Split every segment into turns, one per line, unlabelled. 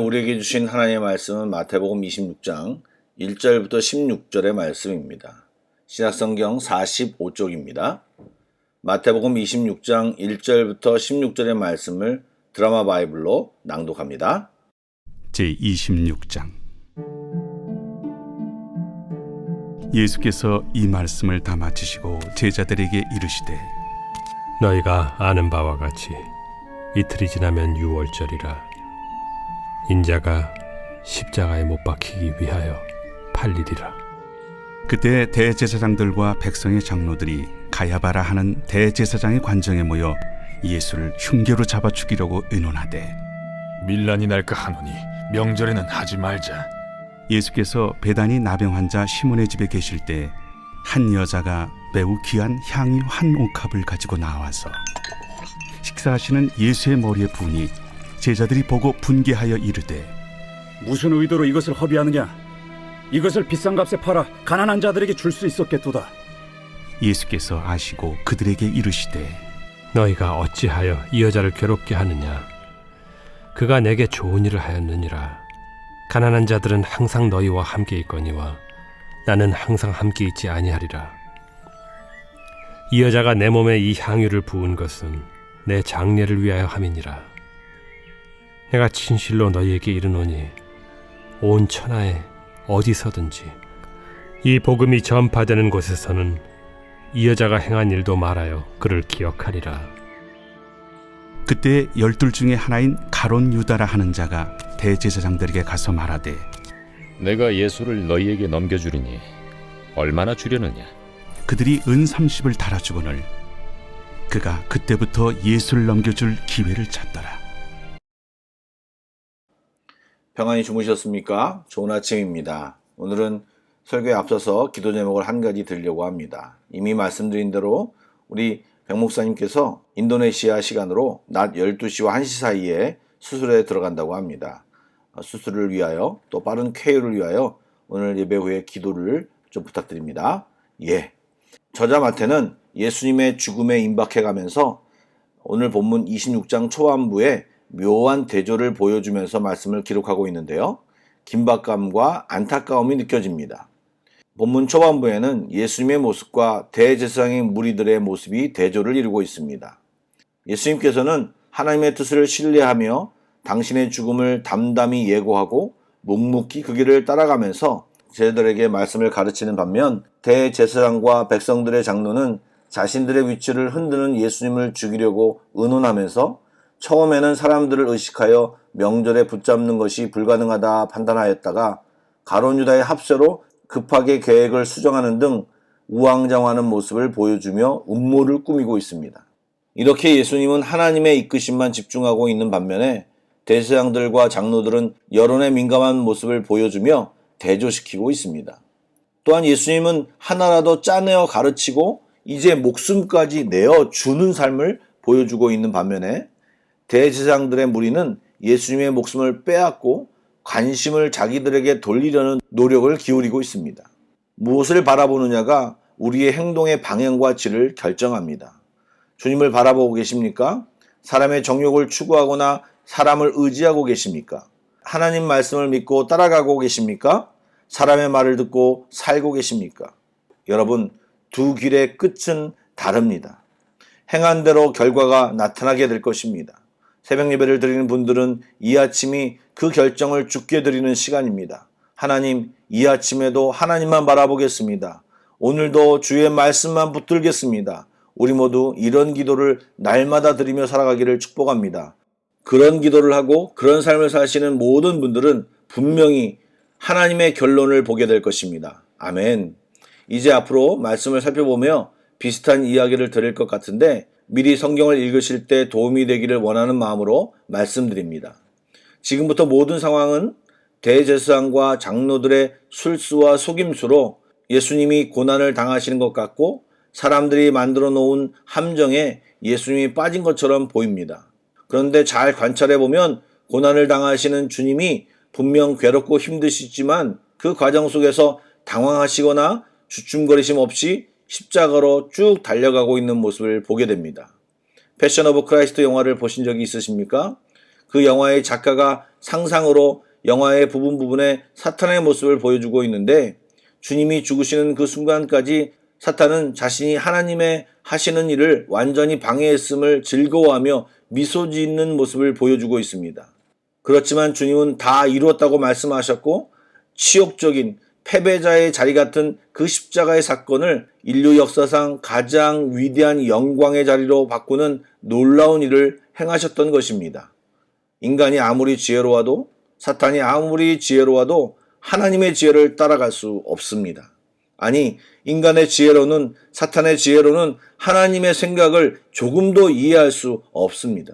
우리에게 주신 하나님의 말씀은 마태복음 26장 1절부터 16절의 말씀입니다. 신약성경 45쪽입니다. 마태복음 26장 1절부터 16절의 말씀을 드라마 바이블로 낭독합니다.
제26장 예수께서 이 말씀을 다 마치시고 제자들에게 이르시되
너희가 아는 바와 같이 이틀이 지나면 유월절이라 인자가 십자가에 못 박히기 위하여 팔리리라.
그때 대제사장들과 백성의 장로들이 가야바라 하는 대제사장의 관정에 모여 예수를 흉계로 잡아 죽이려고 의논하되
밀란이 날까 하노니 명절에는 하지 말자.
예수께서 베다니 나병 환자 시몬의 집에 계실 때 한 여자가 매우 귀한 향유 한 옥합을 가지고 나와서 식사하시는 예수의 머리에 부으니 제자들이 보고 분개하여 이르되
무슨 의도로 이것을 허비하느냐? 이것을 비싼 값에 팔아 가난한 자들에게 줄 수 있었겠도다.
예수께서 아시고 그들에게 이르시되
너희가 어찌하여 이 여자를 괴롭게 하느냐? 그가 내게 좋은 일을 하였느니라. 가난한 자들은 항상 너희와 함께 있거니와 나는 항상 함께 있지 아니하리라. 이 여자가 내 몸에 이 향유를 부은 것은 내 장례를 위하여 함이니라. 내가 진실로 너희에게 이르노니 온 천하에 어디서든지 이 복음이 전파되는 곳에서는 이 여자가 행한 일도 말하여 그를 기억하리라.
그때 12 중에 하나인 가론 유다라 하는 자가 대제사장들에게 가서 말하되
내가 예수를 너희에게 넘겨주리니 얼마나 주려느냐?
그들이 은 30을 달아주거늘 그가 그때부터 예수를 넘겨줄 기회를 찾더라.
평안히 주무셨습니까? 좋은 아침입니다. 오늘은 설교에 앞서서 기도 제목을 한 가지 드리려고 합니다. 이미 말씀드린 대로 우리 백 목사님께서 인도네시아 시간으로 낮 12시와 1시 사이에 수술에 들어간다고 합니다. 수술을 위하여 또 빠른 쾌유를 위하여 오늘 예배 후에 기도를 좀 부탁드립니다. 저자 마태는 예수님의 죽음에 임박해가면서 오늘 본문 26장 초반부에 묘한 대조를 보여주면서 말씀을 기록하고 있는데요. 긴박감과 안타까움이 느껴집니다. 본문 초반부에는 예수님의 모습과 대제사장의 무리들의 모습이 대조를 이루고 있습니다. 예수님께서는 하나님의 뜻을 신뢰하며 당신의 죽음을 담담히 예고하고 묵묵히 그 길을 따라가면서 제자들에게 말씀을 가르치는 반면 대제사장과 백성들의 장로는 자신들의 위치를 흔드는 예수님을 죽이려고 의논하면서 처음에는 사람들을 의식하여 명절에 붙잡는 것이 불가능하다 판단하였다가 가론 유다의 합세로 급하게 계획을 수정하는 등 우왕좌왕하는 모습을 보여주며 음모를 꾸미고 있습니다. 이렇게 예수님은 하나님의 이끄심만 집중하고 있는 반면에 대제사장들과 장로들은 여론에 민감한 모습을 보여주며 대조시키고 있습니다. 또한 예수님은 하나라도 짜내어 가르치고 이제 목숨까지 내어주는 삶을 보여주고 있는 반면에 대제사장들의 무리는 예수님의 목숨을 빼앗고 관심을 자기들에게 돌리려는 노력을 기울이고 있습니다. 무엇을 바라보느냐가 우리의 행동의 방향과 질을 결정합니다. 주님을 바라보고 계십니까? 사람의 정욕을 추구하거나 사람을 의지하고 계십니까? 하나님 말씀을 믿고 따라가고 계십니까? 사람의 말을 듣고 살고 계십니까? 여러분, 두 길의 끝은 다릅니다. 행한 대로 결과가 나타나게 될 것입니다. 새벽 예배를 드리는 분들은 이 아침이 그 결정을 주께 드리는 시간입니다. 하나님, 이 아침에도 하나님만 바라보겠습니다. 오늘도 주의 말씀만 붙들겠습니다. 우리 모두 이런 기도를 날마다 드리며 살아가기를 축복합니다. 그런 기도를 하고 그런 삶을 사시는 모든 분들은 분명히 하나님의 결론을 보게 될 것입니다. 아멘. 이제 앞으로 말씀을 살펴보며 비슷한 이야기를 드릴 것 같은데 미리 성경을 읽으실 때 도움이 되기를 원하는 마음으로 말씀드립니다. 지금부터 모든 상황은 대제사장과 장로들의 술수와 속임수로 예수님이 고난을 당하시는 것 같고 사람들이 만들어 놓은 함정에 예수님이 빠진 것처럼 보입니다. 그런데 잘 관찰해 보면 고난을 당하시는 주님이 분명 괴롭고 힘드시지만 그 과정 속에서 당황하시거나 주춤거리심 없이 십자가로 쭉 달려가고 있는 모습을 보게 됩니다. 패션 오브 크라이스트 영화를 보신 적이 있으십니까? 그 영화의 작가가 상상으로 영화의 부분에 사탄의 모습을 보여주고 있는데, 주님이 죽으시는 그 순간까지 사탄은 자신이 하나님의 하시는 일을 완전히 방해했음을 즐거워하며 미소 짓는 모습을 보여주고 있습니다. 그렇지만 주님은 다 이루었다고 말씀하셨고, 치욕적인 패배자의 자리 같은 그 십자가의 사건을 인류 역사상 가장 위대한 영광의 자리로 바꾸는 놀라운 일을 행하셨던 것입니다. 인간이 아무리 지혜로워도, 사탄이 아무리 지혜로워도 하나님의 지혜를 따라갈 수 없습니다. 아니, 인간의 지혜로는, 사탄의 지혜로는 하나님의 생각을 조금도 이해할 수 없습니다.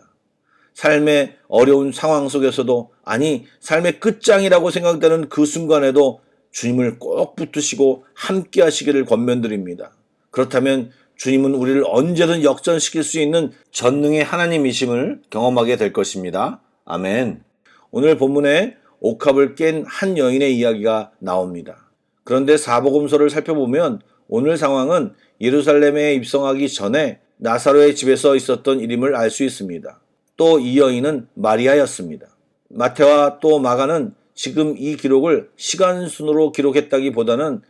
삶의 어려운 상황 속에서도, 아니 삶의 끝장이라고 생각되는 그 순간에도 주님을 꼭 붙드시고 함께 하시기를 권면드립니다. 그렇다면 주님은 우리를 언제든 역전시킬 수 있는 전능의 하나님이심을 경험하게 될 것입니다. 아멘. 오늘 본문에 옥합을 깬 한 여인의 이야기가 나옵니다. 그런데 사복음서를 살펴보면 오늘 상황은 예루살렘에 입성하기 전에 나사로의 집에서 있었던 일임을 알 수 있습니다. 또 이 여인은 마리아였습니다. 마태와 또 마가는 지금 이 기록을 시간순으로 기록했다기보다는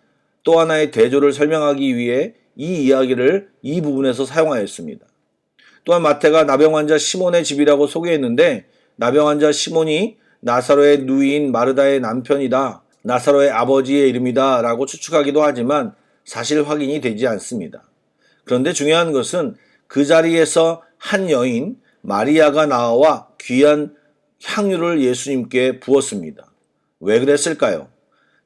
또 하나의 대조를 설명하기 위해 이 이야기를 이 부분에서 사용하였습니다. 또한 마태가 나병 환자 시몬의 집이라고 소개했는데, 나병 환자 시몬이 나사로의 누이인 마르다의 남편이다, 나사로의 아버지의 이름이다 라고 추측하기도 하지만 사실 확인이 되지 않습니다. 그런데 중요한 것은 그 자리에서 한 여인 마리아가 나와 귀한 향유를 예수님께 부었습니다. 왜 그랬을까요?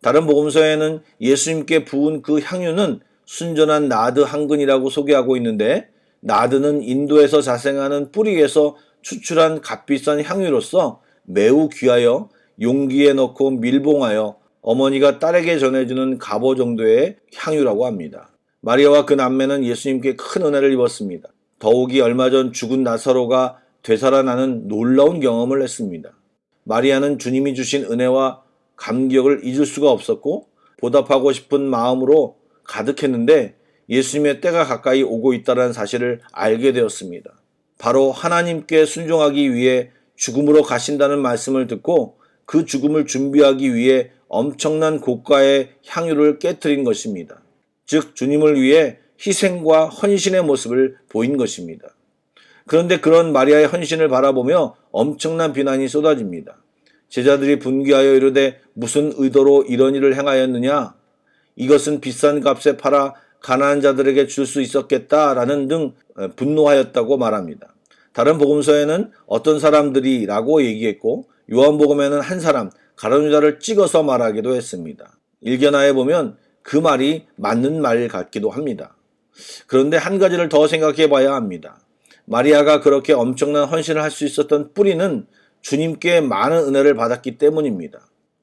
다른 복음서에는 예수님께 부은 그 향유는 순전한 나드 한 근이라고 소개하고 있는데, 나드는 인도에서 자생하는 뿌리에서 추출한 값비싼 향유로서 매우 귀하여 용기에 넣고 밀봉하여 어머니가 딸에게 전해주는 갑오 정도의 향유라고 합니다. 마리아와 그 남매는 예수님께 큰 은혜를 입었습니다. 더욱이 얼마 전 죽은 나사로가 되살아나는 놀라운 경험을 했습니다. 마리아는 주님이 주신 은혜와 감격을 잊을 수가 없었고 보답하고 싶은 마음으로 가득했는데, 예수님의 때가 가까이 오고 있다는 사실을 알게 되었습니다. 바로 하나님께 순종하기 위해 죽음으로 가신다는 말씀을 듣고 그 죽음을 준비하기 위해 엄청난 고가의 향유를 깨뜨린 것입니다. 즉 주님을 위해 희생과 헌신의 모습을 보인 것입니다. 그런데 그런 마리아의 헌신을 바라보며 엄청난 비난이 쏟아집니다. 제자들이 분개하여 이르되 무슨 의도로 이런 일을 행하였느냐? 이것은 비싼 값에 팔아 가난한 자들에게 줄 수 있었겠다라는 등 분노하였다고 말합니다. 다른 복음서에는 어떤 사람들이 라고 얘기했고, 요한복음에는 한 사람, 가룟유다를 찍어서 말하기도 했습니다. 일견하에 보면 그 말이 맞는 말 같기도 합니다. 그런데 한 가지를 더 생각해 봐야 합니다. 마리아가 그렇게 엄청난 헌신을 할 수 있었던 뿌리는 주님께 많은 은혜를 받았기 때문입니다.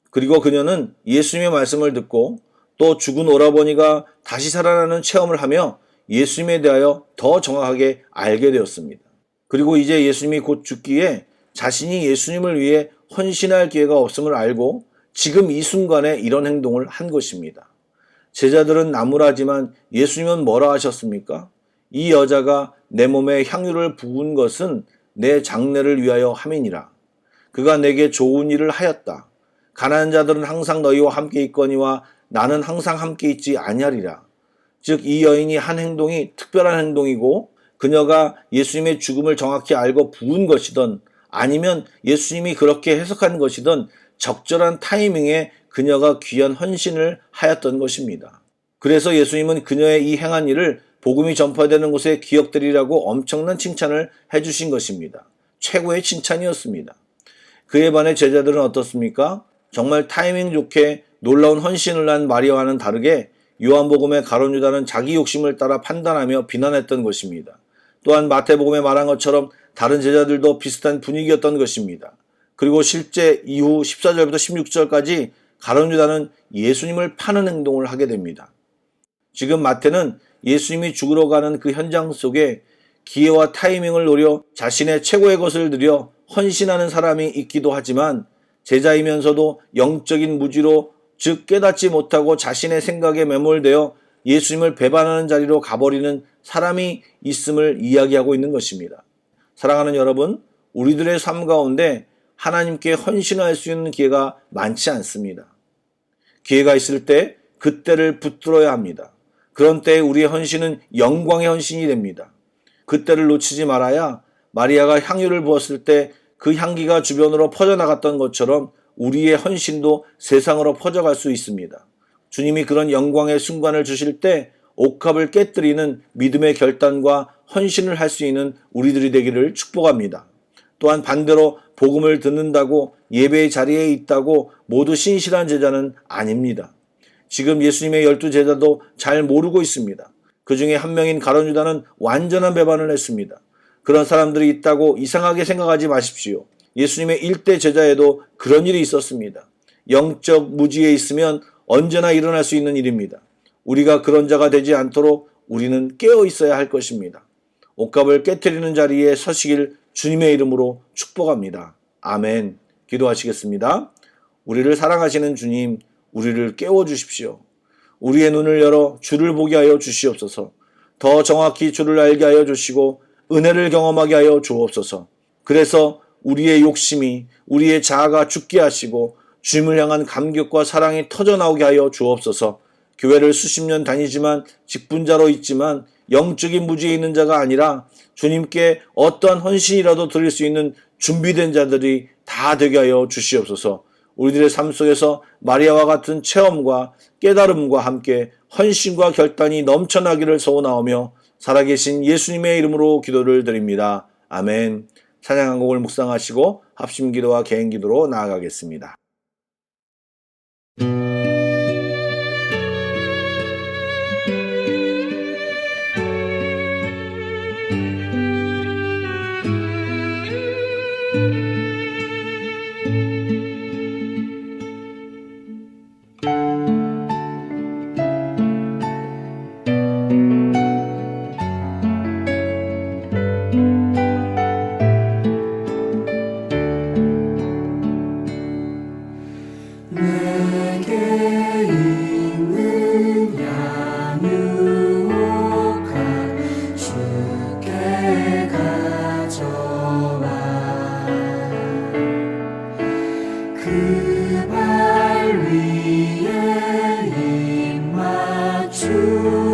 그리고 그녀는 예수님의 말씀을 듣고 또 죽은 오라버니가 다시 살아나는 체험을 하며 예수님에 대하여 더 정확하게 알게 되었습니다. 그리고 이제 예수님이 곧 죽기에 자신이 예수님을 위해 헌신할 기회가 없음을 알고 지금 이 순간에 이런 행동을 한 것입니다. 제자들은 나무라지만 예수님은 뭐라 하셨습니까? 이 여자가 내 몸에 향유를 부은 것은 내 장래를 위하여 함이니라. 그가 내게 좋은 일을 하였다. 가난한 자들은 항상 너희와 함께 있거니와 나는 항상 함께 있지 아니하리라. 즉 이 여인이 한 행동이 특별한 행동이고, 그녀가 예수님의 죽음을 정확히 알고 부은 것이든 아니면 예수님이 그렇게 해석한 것이든 적절한 타이밍에 그녀가 귀한 헌신을 하였던 것입니다. 그래서 예수님은 그녀의 이 행한 일을 복음이 전파되는 곳에 기억되리라고 엄청난 칭찬을 해주신 것입니다. 최고의 칭찬이었습니다. 그에 반해 제자들은 어떻습니까? 정말 타이밍 좋게 놀라운 헌신을 한 마리아와는 다르게 요한복음의 가룟유다는 자기 욕심을 따라 판단하며 비난했던 것입니다. 또한 마태복음에 말한 것처럼 다른 제자들도 비슷한 분위기였던 것입니다. 그리고 실제 이후 14절부터 16절까지 가룟유다는 예수님을 파는 행동을 하게 됩니다. 지금 마태는 예수님이 죽으러 가는 그 현장 속에 기회와 타이밍을 노려 자신의 최고의 것을 들여 헌신하는 사람이 있기도 하지만, 제자이면서도 영적인 무지로, 즉 깨닫지 못하고 자신의 생각에 매몰되어 예수님을 배반하는 자리로 가버리는 사람이 있음을 이야기하고 있는 것입니다. 사랑하는 여러분, 우리들의 삶 가운데 하나님께 헌신할 수 있는 기회가 많지 않습니다. 기회가 있을 때 그때를 붙들어야 합니다. 그런 때에 우리의 헌신은 영광의 헌신이 됩니다. 그때를 놓치지 말아야 마리아가 향유를 부었을 때 그 향기가 주변으로 퍼져나갔던 것처럼 우리의 헌신도 세상으로 퍼져갈 수 있습니다. 주님이 그런 영광의 순간을 주실 때 옥합을 깨뜨리는 믿음의 결단과 헌신을 할 수 있는 우리들이 되기를 축복합니다. 또한 반대로 복음을 듣는다고 예배의 자리에 있다고 모두 신실한 제자는 아닙니다. 지금 예수님의 12제자도 잘 모르고 있습니다. 그 중에 한 명인 가룟 유다는 완전한 배반을 했습니다. 그런 사람들이 있다고 이상하게 생각하지 마십시오. 예수님의 1대 제자에도 그런 일이 있었습니다. 영적 무지에 있으면 언제나 일어날 수 있는 일입니다. 우리가 그런 자가 되지 않도록 우리는 깨어 있어야 할 것입니다. 옥합을 깨트리는 자리에 서시길 주님의 이름으로 축복합니다. 아멘. 기도하시겠습니다. 우리를 사랑하시는 주님, 우리를 깨워주십시오. 우리의 눈을 열어 주를 보게 하여 주시옵소서. 더 정확히 주를 알게 하여 주시고 은혜를 경험하게 하여 주옵소서. 그래서 우리의 욕심이, 우리의 자아가 죽게 하시고 주님을 향한 감격과 사랑이 터져나오게 하여 주옵소서. 교회를 수십 년 다니지만 직분자로 있지만 영적인 무지에 있는 자가 아니라 주님께 어떠한 헌신이라도 드릴 수 있는 준비된 자들이 다 되게 하여 주시옵소서. 우리들의 삶 속에서 마리아와 같은 체험과 깨달음과 함께 헌신과 결단이 넘쳐나기를 소원하오며 살아계신 예수님의 이름으로 기도를 드립니다. 아멘. 찬양 한 곡을 묵상하시고 합심기도와 개인기도로 나아가겠습니다.
그 발 위에 입 맞추